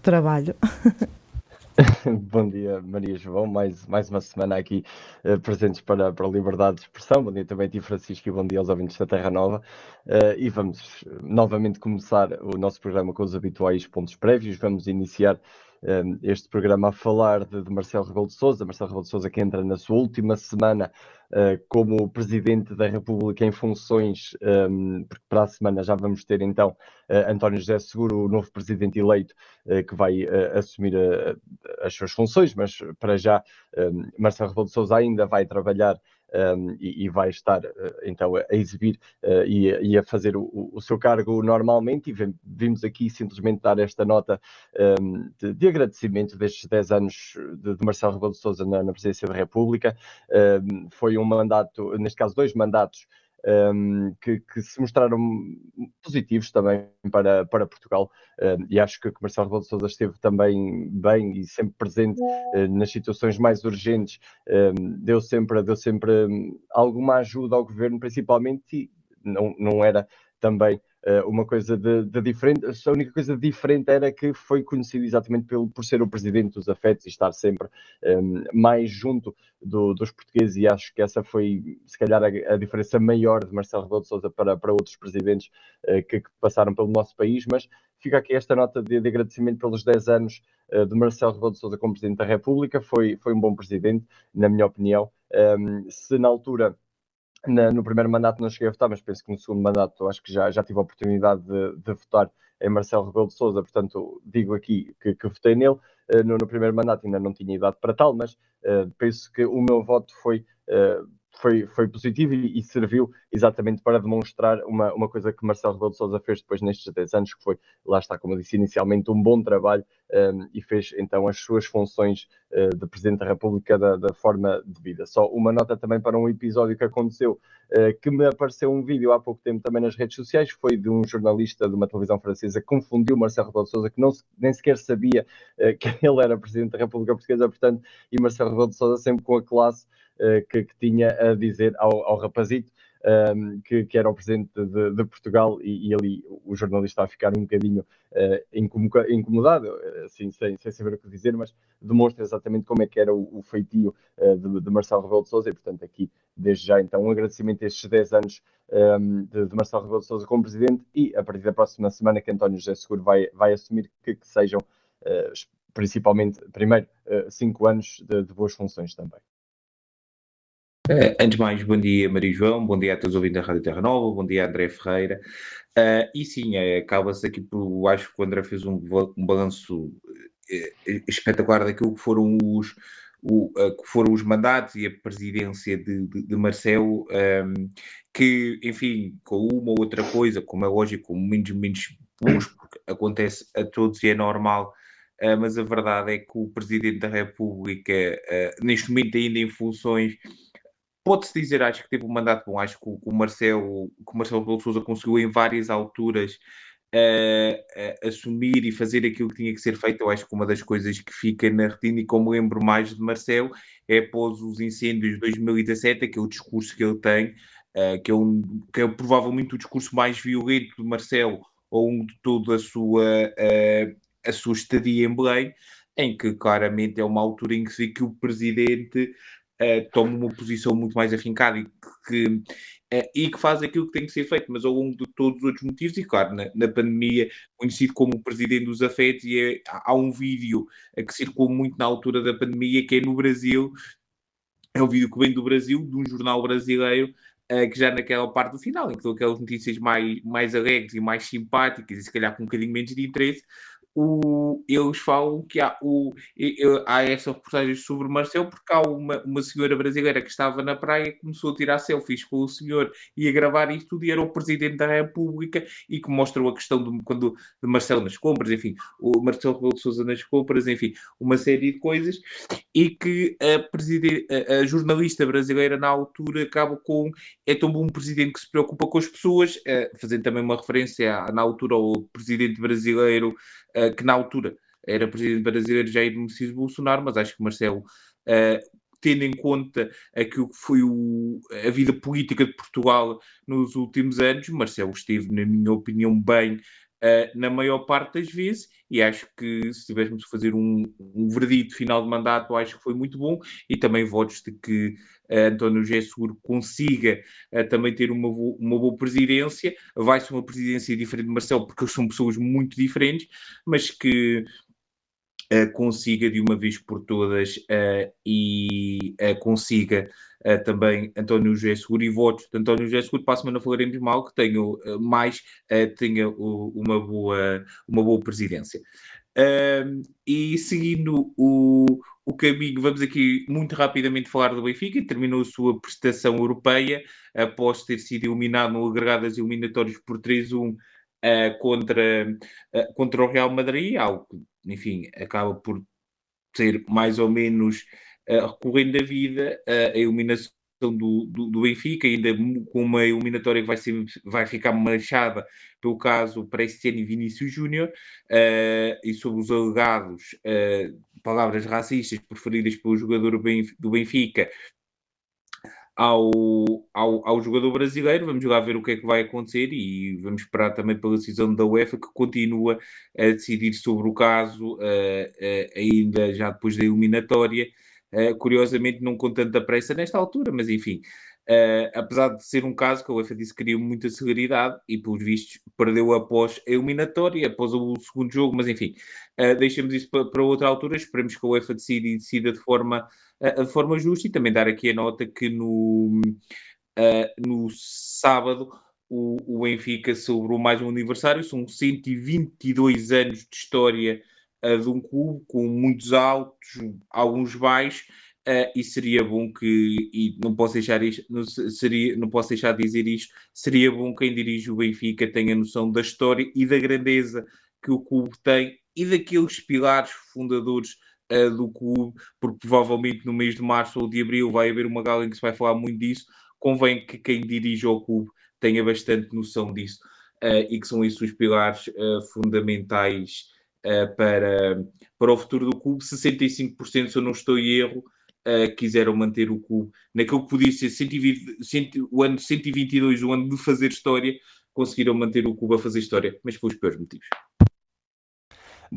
trabalho. Bom dia, Maria João. Mais uma semana aqui presentes para a liberdade de expressão. Bom dia também a ti, Francisco, e bom dia aos ouvintes da Terra Nova. E vamos novamente começar o nosso programa com os habituais pontos prévios. Vamos iniciar este programa a falar de Marcelo Rebelo de Sousa. Marcelo Rebelo de Sousa, que entra na sua última semana como Presidente da República em funções, porque para a semana já vamos ter então António José Seguro, o novo Presidente eleito, que vai assumir as suas funções, mas para já Marcelo Rebelo de Sousa ainda vai trabalhar e vai estar então a exibir e a fazer o seu cargo normalmente, e vimos aqui simplesmente dar esta nota de agradecimento destes 10 anos de Marcelo Rebelo de Sousa na Presidência da República. Foi um mandato, neste caso 2 mandatos, que se mostraram positivos também para Portugal, e acho que Marcelo Rebelo de Sousa esteve também bem e sempre presente nas situações mais urgentes, deu sempre alguma ajuda ao governo, principalmente, e não era também uma coisa de diferente. A única coisa diferente era que foi conhecido exatamente por ser o presidente dos afetos e estar sempre mais junto dos portugueses, e acho que essa foi, se calhar, a diferença maior de Marcelo Rebelo de Sousa para outros presidentes que passaram pelo nosso país. Mas fica aqui esta nota de agradecimento pelos 10 anos de Marcelo Rebelo de Sousa como Presidente da República. Foi um bom presidente, na minha opinião. Se na altura, no primeiro mandato não cheguei a votar, mas penso que no segundo mandato acho que já tive a oportunidade de votar em Marcelo Rebelo de Sousa, portanto digo aqui que votei nele. No primeiro mandato ainda não tinha idade para tal, mas penso que o meu voto foi positivo e serviu exatamente para demonstrar uma coisa que Marcelo Rebelo de Sousa fez depois nestes 10 anos, que foi, lá está, como eu disse inicialmente, um bom trabalho, e fez então as suas funções de Presidente da República da forma devida. Só uma nota também para um episódio que aconteceu, que me apareceu um vídeo há pouco tempo também nas redes sociais, foi de um jornalista de uma televisão francesa que confundiu Marcelo Rebelo de Sousa, que nem sequer sabia que ele era Presidente da República Portuguesa, portanto, e Marcelo Rebelo de Sousa sempre com a classe que tinha a dizer ao rapazito que era o presidente de Portugal, e ali o jornalista a ficar um bocadinho incomodado, assim, sem saber o que dizer, mas demonstra exatamente como é que era o feitio de Marcelo Rebelo de Sousa, e portanto aqui, desde já, então, um agradecimento a estes 10 anos de Marcelo Rebelo de Sousa como presidente, e a partir da próxima semana que António José Seguro vai assumir, que sejam principalmente, primeiro, 5 anos de boas funções também. Antes de mais, bom dia Maria João, bom dia a todos os ouvintes da Rádio Terra Nova, bom dia André Ferreira. E sim, acaba-se aqui por, acho que o André fez um balanço espetacular daquilo que foram os mandatos e a presidência de Marcelo, que, enfim, com uma ou outra coisa, como é lógico, com menos bons, porque acontece a todos e é normal. Mas a verdade é que o Presidente da República, neste momento ainda em funções, pode-se dizer, acho que teve um mandato bom. Acho que o Marcelo Rebelo de Sousa conseguiu em várias alturas assumir e fazer aquilo que tinha que ser feito. Eu acho que uma das coisas que fica na retina, e como lembro mais de Marcelo, é após os incêndios de 2017, aquele discurso que ele tem, que é provavelmente o discurso mais violento de Marcelo ao longo de toda a sua estadia em Belém, em que claramente é uma altura em que se vê que o Presidente toma uma posição muito mais afincada e que faz aquilo que tem que ser feito, mas ao longo de todos os outros motivos, e claro, na pandemia, conhecido como o Presidente dos Afetos, e há um vídeo que circulou muito na altura da pandemia, que é no Brasil, é um vídeo que vem do Brasil, de um jornal brasileiro, que já naquela parte do final, em que dão aquelas notícias mais alegres e mais simpáticas, e se calhar com um bocadinho menos de interesse, eles falam que há essa reportagem sobre Marcelo, porque há uma senhora brasileira que estava na praia e começou a tirar selfies com o senhor e a gravar isto tudo, e era o Presidente da República, e que mostrou a questão de Marcelo nas compras, enfim, o Marcelo Rebelo de Sousa nas compras, enfim, uma série de coisas, e que a jornalista brasileira na altura acaba com: é tão bom um presidente que se preocupa com as pessoas, fazendo também uma referência na altura ao presidente brasileiro, que na altura era presidente brasileiro Jair Messias Bolsonaro, mas acho que Marcelo, tendo em conta aquilo que foi a vida política de Portugal nos últimos anos, Marcelo esteve, na minha opinião, bem na maior parte das vezes, e acho que se tivéssemos que fazer um verdito final de mandato, acho que foi muito bom, e também votos de que António José Seguro consiga também ter uma boa presidência. Vai ser uma presidência diferente de Marcelo, porque eles são pessoas muito diferentes, mas que consiga de uma vez por todas e consiga também António José Seguro, e votos de António José Seguro. Para a semana falaremos mal, que tenha uma boa presidência. E seguindo o caminho, vamos aqui muito rapidamente falar do Benfica. Terminou a sua prestação europeia após ter sido eliminado no agregado das eliminatórias por 3-1 contra o Real Madrid, algo que, enfim, acaba por ser mais ou menos recorrente da vida, a eliminação do Benfica, ainda com uma eliminatória que vai ficar manchada pelo caso Prestiano e Vinícius Júnior, e sobre os alegados palavras racistas preferidas pelo jogador do Benfica ao jogador brasileiro. Vamos lá ver o que é que vai acontecer, e vamos esperar também pela decisão da UEFA, que continua a decidir sobre o caso, ainda já depois da eliminatória. Curiosamente, não com tanta pressa nesta altura, mas enfim, apesar de ser um caso que a UEFA disse que queria muita celeridade, e pelos vistos perdeu após a eliminatória, após o segundo jogo, mas enfim, deixemos isso para outra altura. Esperemos que a UEFA decida de forma justa, e também dar aqui a nota que no sábado o Benfica celebrou mais um aniversário. São 122 anos de história de um clube, com muitos altos, alguns baixos, e seria bom que, e não posso deixar de dizer isto, seria bom que quem dirige o Benfica tenha noção da história e da grandeza que o clube tem, e daqueles pilares fundadores do clube, porque provavelmente no mês de março ou de abril vai haver uma gala em que se vai falar muito disso. Convém que quem dirige o clube tenha bastante noção disso, e que são esses os pilares fundamentais para o futuro do clube. 65%, se eu não estou em erro, quiseram manter o clube naquilo que podia ser o ano 122, o ano de fazer história. Conseguiram manter o clube a fazer história, mas pelos piores motivos.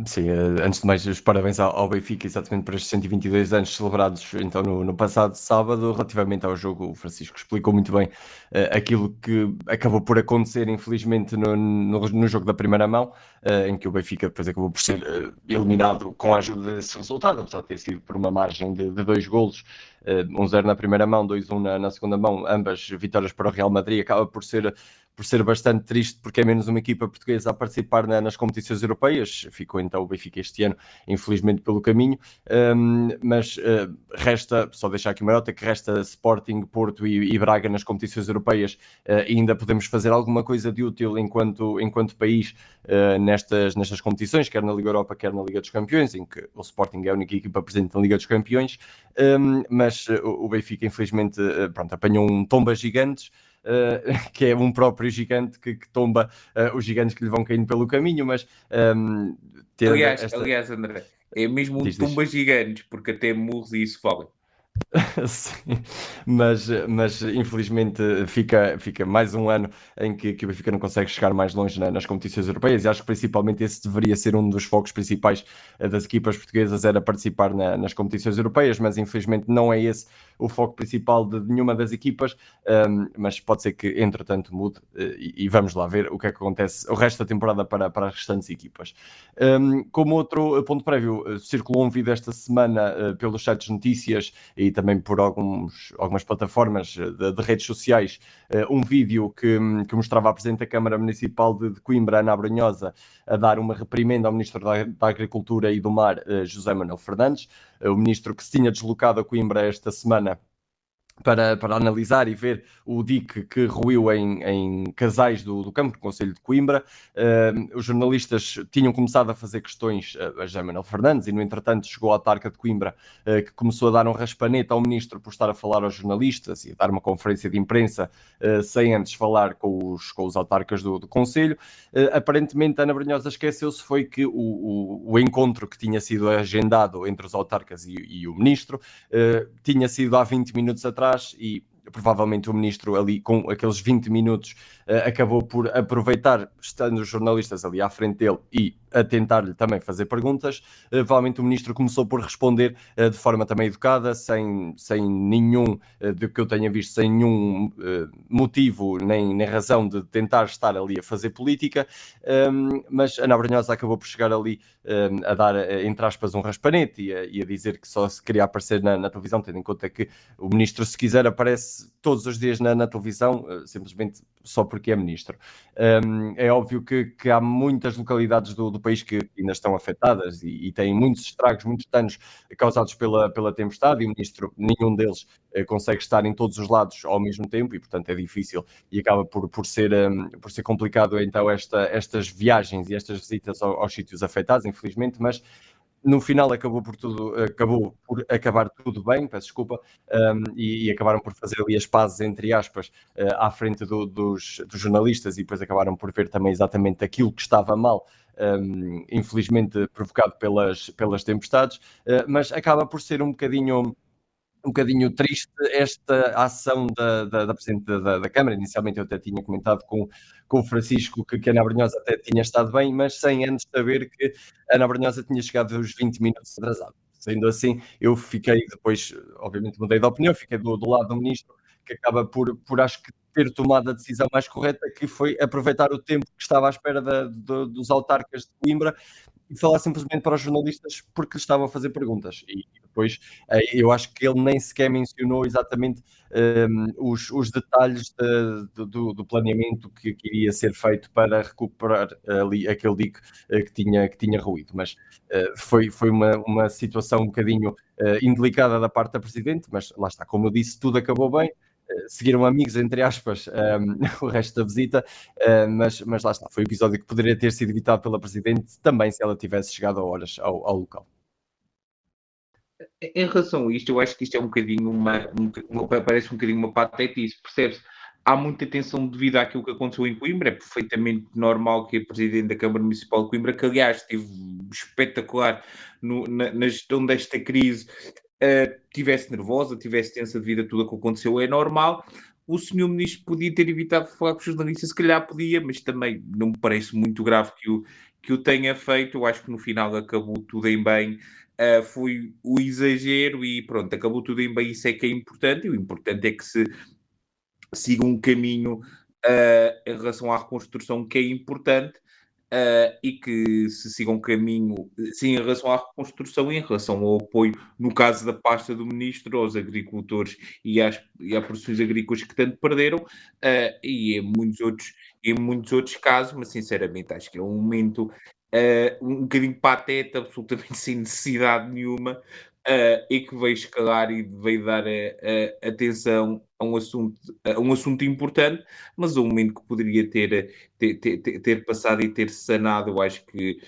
Sim, antes de mais, os parabéns ao Benfica, exatamente por estes 122 anos celebrados então no passado sábado. Relativamente ao jogo, o Francisco explicou muito bem aquilo que acabou por acontecer, infelizmente, no jogo da primeira mão, em que o Benfica depois acabou por ser eliminado com a ajuda desse resultado, apesar de ter sido por uma margem de 2 golos, 1-0 na primeira mão, 2-1 na segunda mão, ambas vitórias para o Real Madrid. Acaba por ser bastante triste, porque é menos uma equipa portuguesa a participar nas competições europeias. Ficou então o Benfica este ano, infelizmente, pelo caminho, mas resta, só deixar aqui uma nota, que resta Sporting, Porto e Braga nas competições europeias, e ainda podemos fazer alguma coisa de útil enquanto país nestas competições, quer na Liga Europa, quer na Liga dos Campeões, em que o Sporting é a única equipa presente na Liga dos Campeões, mas o Benfica, infelizmente, apanhou um tomba gigantes, que é um próprio gigante que tomba os gigantes que lhe vão caindo pelo caminho, mas aliás, André, é mesmo um tumba gigantes, porque até murros e isso falam. Sim, mas infelizmente fica mais um ano em que o Benfica não consegue chegar mais longe nas competições europeias, e acho que principalmente esse deveria ser um dos focos principais das equipas portuguesas, era participar nas competições europeias, mas infelizmente não é esse o foco principal de nenhuma das equipas, mas pode ser que entretanto mude, e vamos lá ver o que é que acontece o resto da temporada para as restantes equipas. Como outro ponto prévio, circulou um vídeo esta semana pelos sites de notícias e também por algumas plataformas de redes sociais, um vídeo que mostrava a Presidente da Câmara Municipal de Coimbra, Ana Abrunhosa, a dar uma reprimenda ao Ministro da Agricultura e do Mar, José Manuel Fernandes, o Ministro que se tinha deslocado a Coimbra esta semana para analisar e ver o dique que ruiu em Casais do Campo, no Concelho de Coimbra. Os jornalistas tinham começado a fazer questões a José Manuel Fernandes, e no entretanto chegou a autarca de Coimbra, que começou a dar um raspanete ao ministro por estar a falar aos jornalistas e a dar uma conferência de imprensa sem antes falar com os autarcas do Concelho. Aparentemente Ana Brunhosa esqueceu-se foi que o encontro que tinha sido agendado entre os autarcas e o ministro tinha sido há 20 minutos atrás, e provavelmente o ministro ali com aqueles 20 minutos acabou por aproveitar, estando os jornalistas ali à frente dele e a tentar-lhe também fazer perguntas. Provavelmente o ministro começou por responder de forma também educada, sem nenhum, do que eu tenha visto, sem nenhum motivo nem razão de tentar estar ali a fazer política, mas Ana Brunhosa acabou por chegar ali a dar, entre aspas, um raspanete e a dizer que só se queria aparecer na televisão, tendo em conta que o ministro, se quiser, aparece todos os dias na televisão, simplesmente só porque é ministro. É óbvio que há muitas localidades do país que ainda estão afetadas e têm muitos estragos, muitos danos causados pela tempestade, e o ministro, nenhum deles consegue estar em todos os lados ao mesmo tempo e, portanto, é difícil e acaba por ser complicado, então, estas viagens e estas visitas aos sítios afetados, infelizmente, mas no final acabou por acabar tudo bem, peço desculpa, e acabaram por fazer ali as pazes, entre aspas, à frente dos jornalistas, e depois acabaram por ver também exatamente aquilo que estava mal, infelizmente provocado pelas tempestades, mas acaba por ser um bocadinho triste esta ação da Presidente da Câmara. Inicialmente eu até tinha comentado com o Francisco que a Ana Brunhosa até tinha estado bem, mas sem antes saber que a Ana Brunhosa tinha chegado aos 20 minutos atrasado. Sendo assim, eu fiquei depois, obviamente mudei de opinião, fiquei do lado do Ministro, que acaba por acho que ter tomado a decisão mais correta, que foi aproveitar o tempo que estava à espera dos autarcas de Coimbra e falar simplesmente para os jornalistas porque lhe estavam a fazer perguntas. E depois eu acho que ele nem sequer mencionou exatamente os detalhes do planeamento que iria ser feito para recuperar ali aquele dique que tinha ruído. Mas foi uma situação um bocadinho indelicada da parte da Presidente, mas lá está, como eu disse, tudo acabou bem. Seguiram amigos, entre aspas, o resto da visita, mas lá está, foi um episódio que poderia ter sido evitado pela Presidente também se ela tivesse chegado a horas ao local. Em relação a isto, eu acho que isto é um bocadinho parece um bocadinho uma patetice, percebe-se? Há muita tensão devido àquilo que aconteceu em Coimbra, é perfeitamente normal que a Presidente da Câmara Municipal de Coimbra, que aliás esteve espetacular na gestão desta crise, tivesse nervosa, tivesse tensa devido a tudo o que aconteceu, é normal. O senhor Ministro podia ter evitado falar com os jornalistas, se calhar podia, mas também não me parece muito grave que o tenha feito. Eu acho que no final acabou tudo em bem. Foi o exagero e pronto, acabou tudo em bem, isso é que é importante, e o importante é que se siga um caminho em relação à reconstrução que é importante, e que se siga um caminho, sim, em relação à reconstrução e em relação ao apoio, no caso da pasta do Ministro, aos agricultores e às produções agrícolas que tanto perderam, e em muitos outros casos, mas sinceramente acho que é um momento um bocadinho pateta, absolutamente sem necessidade nenhuma, e que veio escalar e veio dar atenção a um assunto importante, mas a um momento que poderia ter passado e ter sanado. Eu acho que,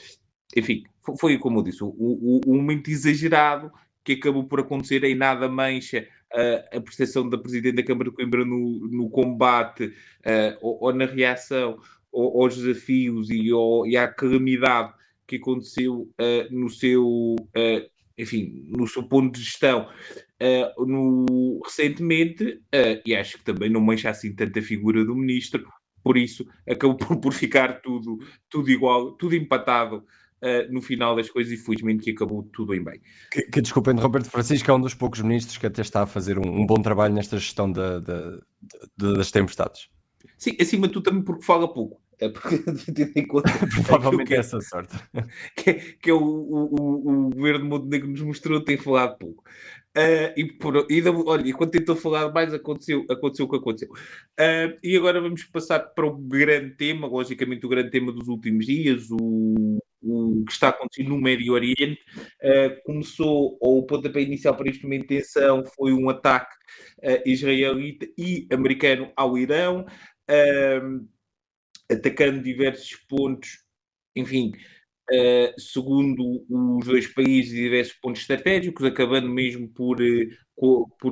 enfim, foi como eu disse, um momento exagerado que acabou por acontecer, em nada mancha a prestação da Presidente da Câmara de Coimbra no combate ou na reação aos desafios e à calamidade que aconteceu enfim, no seu ponto de gestão recentemente, e acho que também não mancha assim tanta figura do Ministro, por isso acabou por ficar tudo igual, tudo empatado no final das coisas, e felizmente que acabou tudo em bem. Que desculpa interromper-te, Francisco, é um dos poucos ministros que até está a fazer um bom trabalho nesta gestão das tempestades. Sim, acima de tudo também porque fala pouco. Porque, tendo em conta provavelmente é essa sorte. Que o governo de Montenegro nos mostrou, tem falado pouco. Olha, quando tentou falar mais, aconteceu o que aconteceu. E agora vamos passar para o grande tema, logicamente o grande tema dos últimos dias, o que está acontecendo no Médio Oriente. Começou, ou o pontapé inicial para este momento de tensão foi um ataque israelita e americano ao Irão, atacando diversos pontos, enfim, segundo os dois países, diversos pontos estratégicos, acabando mesmo por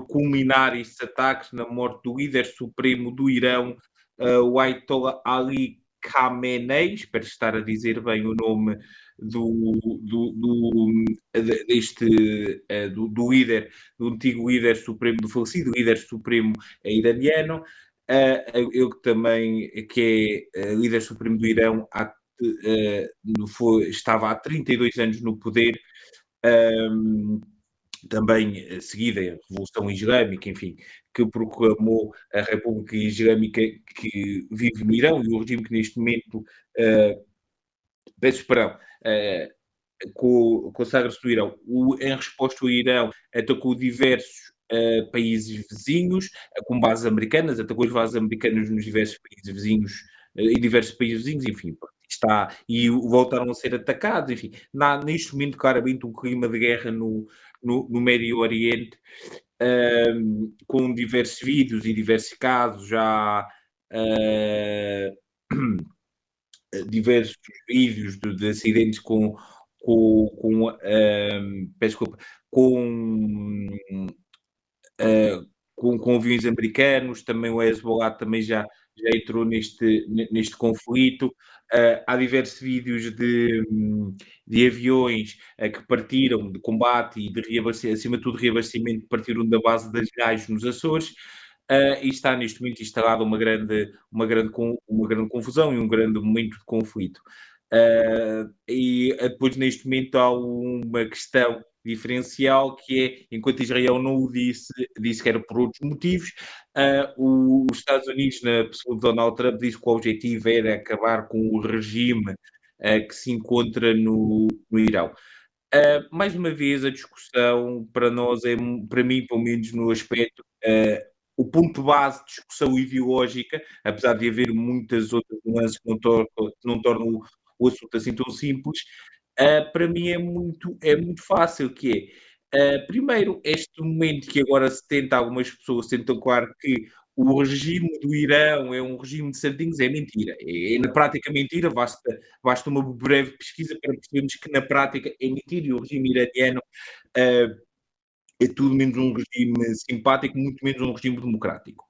culminar estes ataques na morte do líder supremo do Irão, o Ayatollah Ali Khamenei, espero estar a dizer bem o nome do líder, do antigo líder supremo, do falecido líder supremo iraniano, ele também, que é líder supremo do Irão, estava há 32 anos no poder, também seguida a Revolução Islâmica, enfim, que proclamou a República Islâmica que vive no Irão e o regime que neste momento, peço perdão, consagra-se no Irão. Em resposta, o Irão atacou diversos países vizinhos, com bases americanas, atacou as bases americanas nos diversos países vizinhos, em diversos países vizinhos, enfim, e voltaram a ser atacados, enfim. Neste momento, claramente, um clima de guerra no Médio Oriente, com diversos vídeos e diversos casos, já diversos vídeos de acidentes com aviões americanos, também o Hezbollah também já entrou neste conflito. Há diversos vídeos de aviões que partiram de combate e de acima de tudo reabastecimento, que partiram da base das Gais nos Açores. E está neste momento instalada uma grande confusão e um grande momento de conflito. E depois, neste momento, há uma questão diferencial que é, enquanto Israel não o disse que era por outros motivos, os Estados Unidos, na pessoa de Donald Trump, disse que o objetivo era acabar com o regime que se encontra no Irão. Mais uma vez, a discussão para nós para mim, pelo menos no aspecto, o ponto base de discussão ideológica, apesar de haver muitas outras nuances que não tornam o assunto assim tão simples, para mim é muito fácil, que é, primeiro, este momento que agora algumas pessoas tentam claro que o regime do Irão é um regime de sardinhos, é mentira. É na prática mentira, basta uma breve pesquisa para percebermos que na prática é mentira, e o regime iraniano é tudo menos um regime simpático, muito menos um regime democrático.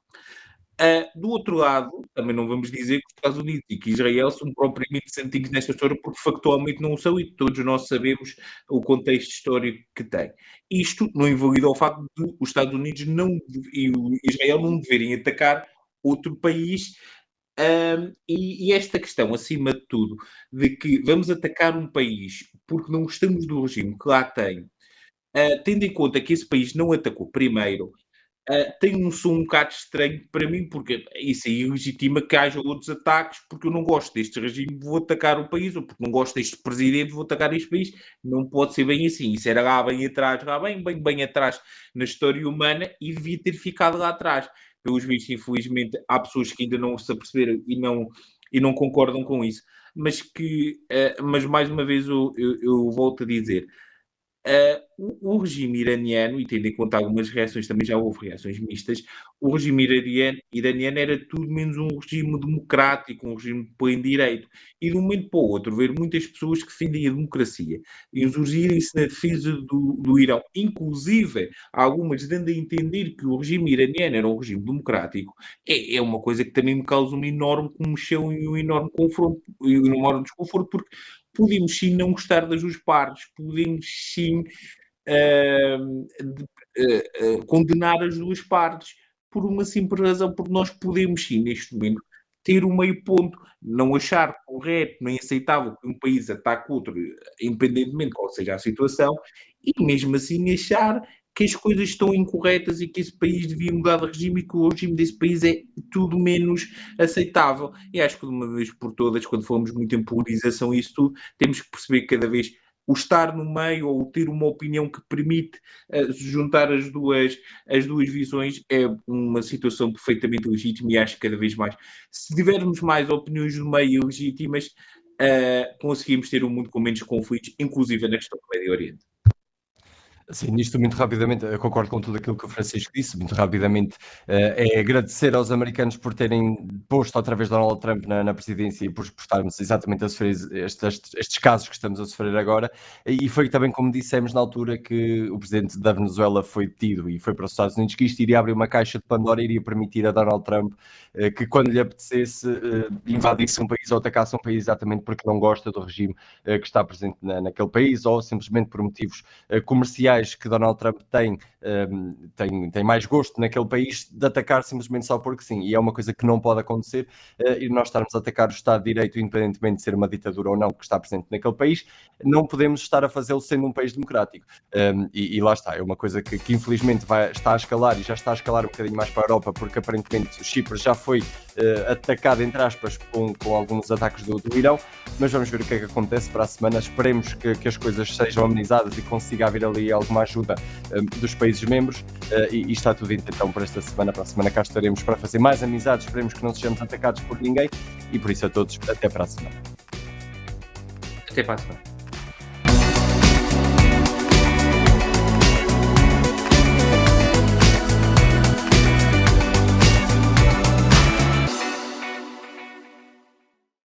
Do outro lado, também não vamos dizer que os Estados Unidos e que Israel são propriamente santinhos nesta história, porque factualmente não o são e todos nós sabemos o contexto histórico que tem. Isto não invalida o facto de os Estados Unidos e o Israel não deverem atacar outro país. E esta questão, acima de tudo, de que vamos atacar um país porque não gostamos do regime que lá tem, tendo em conta que esse país não atacou primeiro, tem um som um bocado estranho para mim, porque isso aí legitima que haja outros ataques, porque eu não gosto deste regime, vou atacar o país, ou porque não gosto deste presidente, vou atacar este país. Não pode ser bem assim. Isso era lá bem atrás, bem atrás na história humana, e devia ter ficado lá atrás. Pelos vistos, infelizmente, há pessoas que ainda não se aperceberam e não concordam com isso. Mas mais uma vez eu volto a dizer, o regime iraniano, e tendo em conta algumas reações, também já houve reações mistas, o regime iraniano era tudo menos um regime democrático, um regime de pleno direito. E de um momento para o outro, ver muitas pessoas que defendem a democracia insurgirem-se na defesa do Irão, inclusive algumas dando a entender que o regime iraniano era um regime democrático, é uma coisa que também me causa uma enorme comoção e um enorme confronto, e um enorme desconforto, porque podemos sim não gostar das duas partes, podemos sim condenar as duas partes por uma simples razão, porque nós podemos sim, neste momento, ter um meio ponto, não achar correto, nem aceitável que um país ataque outro, independentemente de qual seja a situação, e mesmo assim achar que as coisas estão incorretas e que esse país devia mudar de regime e que o regime desse país é tudo menos aceitável. E acho que de uma vez por todas, quando falamos muito em polarização e isso tudo, temos que perceber que cada vez o estar no meio ou ter uma opinião que permite juntar as duas visões é uma situação perfeitamente legítima, e acho que cada vez mais, se tivermos mais opiniões no meio legítimas, conseguimos ter um mundo com menos conflitos, inclusive na questão do Médio Oriente. Sim, nisto muito rapidamente, eu concordo com tudo aquilo que o Francisco disse, muito rapidamente, é agradecer aos americanos por terem posto outra vez Donald Trump na presidência e por estarmos exatamente a sofrer estes casos que estamos a sofrer agora, e foi também como dissemos na altura que o presidente da Venezuela foi detido e foi para os Estados Unidos, que isto iria abrir uma caixa de Pandora e iria permitir a Donald Trump que quando lhe apetecesse invadisse um país ou atacasse um país exatamente porque não gosta do regime que está presente naquele país ou simplesmente por motivos comerciais que Donald Trump tem mais gosto naquele país de atacar simplesmente só porque sim, e é uma coisa que não pode acontecer, e nós estarmos a atacar o Estado de Direito, independentemente de ser uma ditadura ou não que está presente naquele país, não podemos estar a fazê-lo sendo um país democrático. E lá está, é uma coisa que infelizmente está a escalar e já está a escalar um bocadinho mais para a Europa, porque aparentemente Chipre já foi atacado, entre aspas, com alguns ataques do Irão, mas vamos ver o que é que acontece para a semana. Esperemos que as coisas sejam amenizadas e consiga haver ali alguma ajuda dos países membros, e está tudo então para esta semana. Para a semana cá estaremos para fazer mais amizades, esperemos que não sejamos atacados por ninguém, e por isso a todos, até para a semana. Até para a semana.